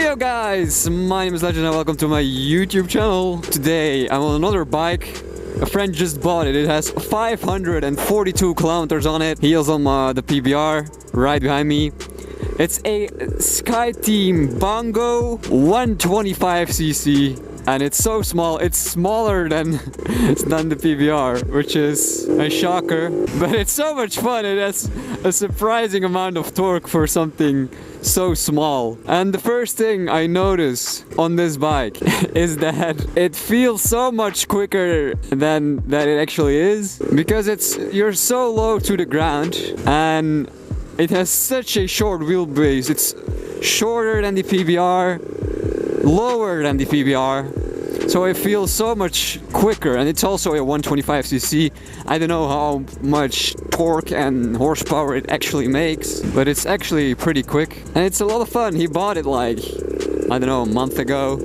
Yo guys, my name is Legend and welcome to my YouTube channel. Today I'm on another bike. A friend just bought it. It has 542 kilometers on it. He is on the PBR right behind me. It's a Skyteam Bongo 125cc. And it's so small, it's smaller than the PBR, which is a shocker. But it's so much fun, it has a surprising amount of torque for something so small. And the first thing I notice on this bike is that it feels so much quicker than that it actually is. Because you're so low to the ground and it has such a short wheelbase. It's shorter than the PBR, lower than the PBR, so it feels so much quicker, and it's also a 125cc. I don't know how much torque and horsepower it actually makes, but it's actually pretty quick and it's a lot of fun. He bought it like, I don't know, a month ago.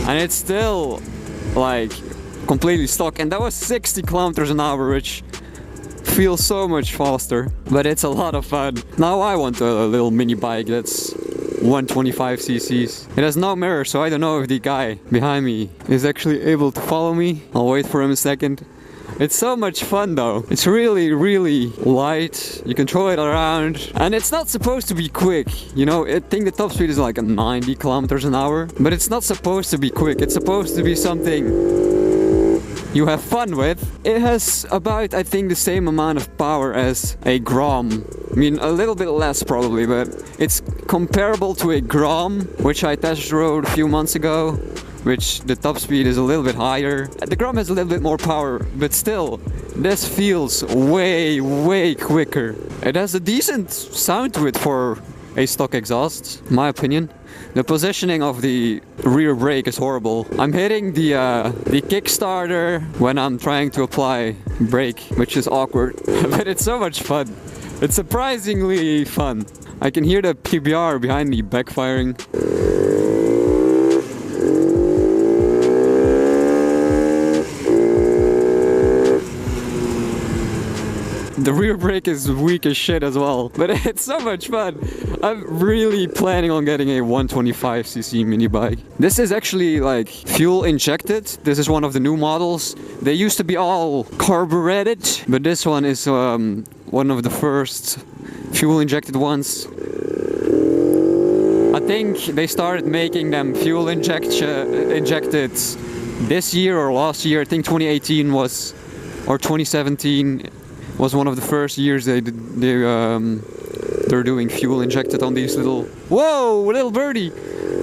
And it's still like completely stock, and that was 60 kilometers an hour, which feels so much faster, but it's a lot of fun. Now I want a little mini bike that's 125cc's. It has no mirror, so I don't know if the guy behind me is actually able to follow me. I'll wait for him a second. It's so much fun though. It's really, really light. You can throw it around, and it's not supposed to be quick. You know, I think the top speed is like 90 kilometers an hour, but it's not supposed to be quick. It's supposed to be something you have fun with. It has about, I think, the same amount of power as a Grom. I mean, a little bit less probably, but it's comparable to a Grom, which I test rode a few months ago, which the top speed is a little bit higher. The Grom has a little bit more power, but still, this feels way, way quicker. It has a decent sound to it for a stock exhaust, in my opinion. The positioning of the rear brake is horrible. I'm hitting the Kickstarter when I'm trying to apply brake, which is awkward, but it's so much fun. It's surprisingly fun. I can hear the PBR behind me backfiring. The rear brake is weak as shit as well, but it's so much fun. I'm really planning on getting a 125cc mini bike. This is actually like fuel injected. This is one of the new models. They used to be all carbureted, but this one is one of the first fuel injected ones. I think they started making them fuel injected this year or last year. I think 2018 was, or 2017 was one of the first years they're doing fuel injected on these little, whoa, little birdie,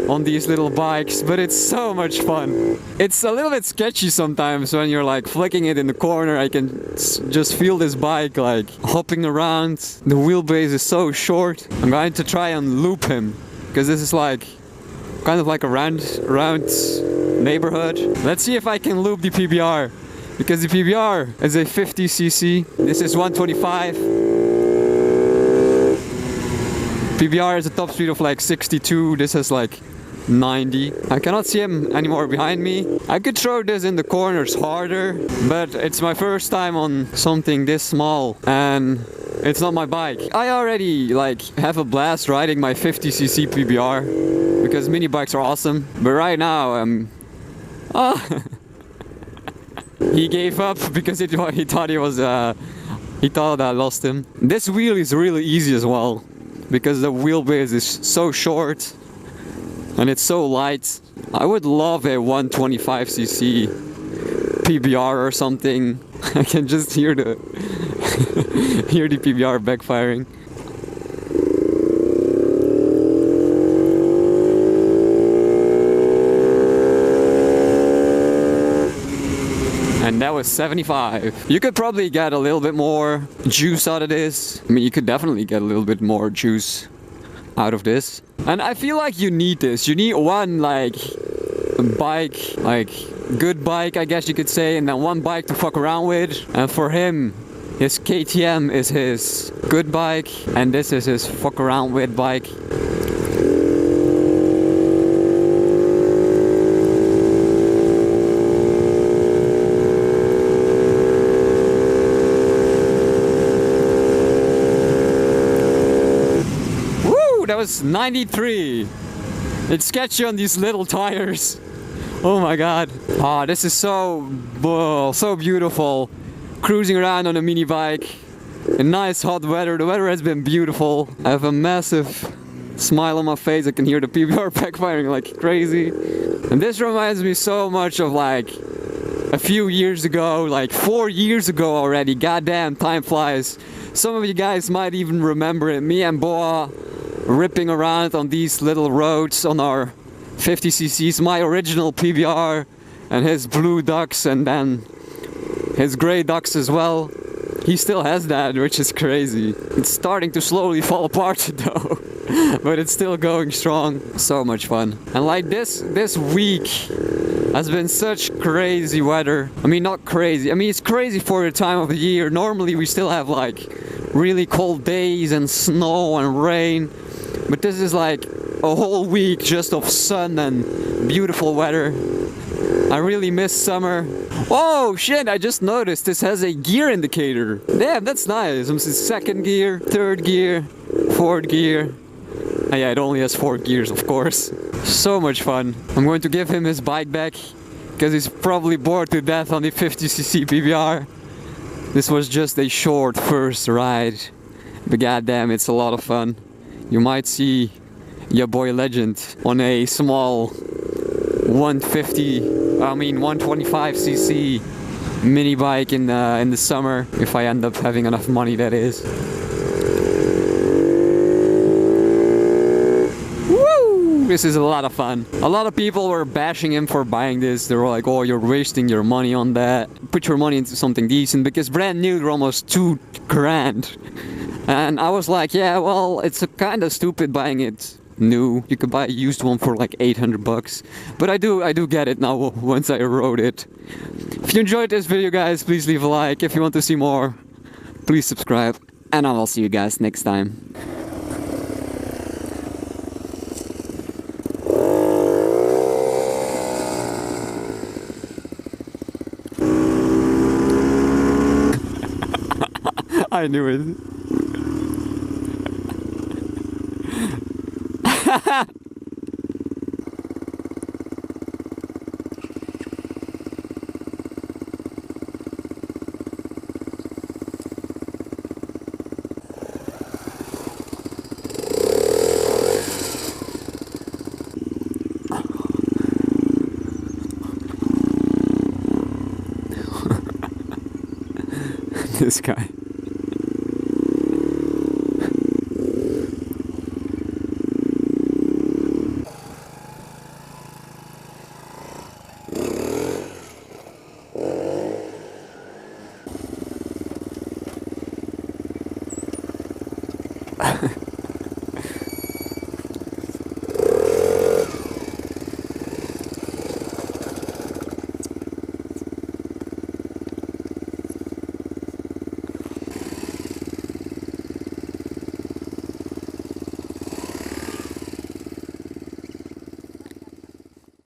on these little bikes. But it's so much fun. It's a little bit sketchy sometimes when you're like flicking it in the corner. I can just feel this bike like hopping around. The wheelbase is so short. I'm going to try and loop him, because this is like kind of like a round neighborhood. Let's see if I can loop the PBR, because the PBR is a 50cc. This is 125. PBR has a top speed of like 62. This has like 90. I cannot see him anymore behind me. I could throw this in the corners harder, but it's my first time on something this small and it's not my bike. I already like have a blast riding my 50cc PBR because mini bikes are awesome. But right now he gave up because he thought he thought I lost him. This wheel is really easy as well, because the wheelbase is so short and it's so light. I would love a 125cc PBR or something. I can just hear the hear the PBR backfiring. And that was 75. You could probably get a little bit more juice out of this. I mean, you could definitely get a little bit more juice out of this. And I feel like you need this. You need one like bike, like good bike, I guess you could say, and then one bike to fuck around with. And for him, his KTM is his good bike, and this is his fuck around with bike. that was 93. It's sketchy on these little tires. Oh my god. Ah, this is so beautiful. Cruising around on a mini bike in nice hot weather. The weather has been beautiful. I have a massive smile on my face. I can hear the PBR backfiring like crazy. And this reminds me so much of like a few years ago, like 4 years ago already. Goddamn, time flies. Some of you guys might even remember it. Me and Boa ripping around on these little roads on our 50cc's, my original PBR, and his blue ducks, and then his gray ducks as well. He still has that, which is crazy. It's starting to slowly fall apart though, but it's still going strong. So much fun. And like this week has been such crazy weather. I mean, not crazy. I mean, it's crazy for the time of the year. Normally we still have like really cold days and snow and rain. But this is like a whole week just of sun and beautiful weather. I really miss summer. Oh shit, I just noticed this has a gear indicator. Damn, that's nice. Second gear, third gear, fourth gear. Oh, yeah, it only has 4 gears, of course. So much fun. I'm going to give him his bike back because he's probably bored to death on the 50cc PBR. This was just a short first ride, but goddamn, it's a lot of fun. You might see your boy Legend on a small 125cc mini bike in the summer, if I end up having enough money, that is. Woo! This is a lot of fun. A lot of people were bashing him for buying this. They were like, oh, you're wasting your money on that. Put your money into something decent, because brand new they're almost 2 grand. And I was like, yeah, well, it's kind of stupid buying it new. You could buy a used one for like 800 bucks. But I do get it now once I rode it. If you enjoyed this video, guys, please leave a like. If you want to see more, please subscribe. And I will see you guys next time. I knew it. This guy.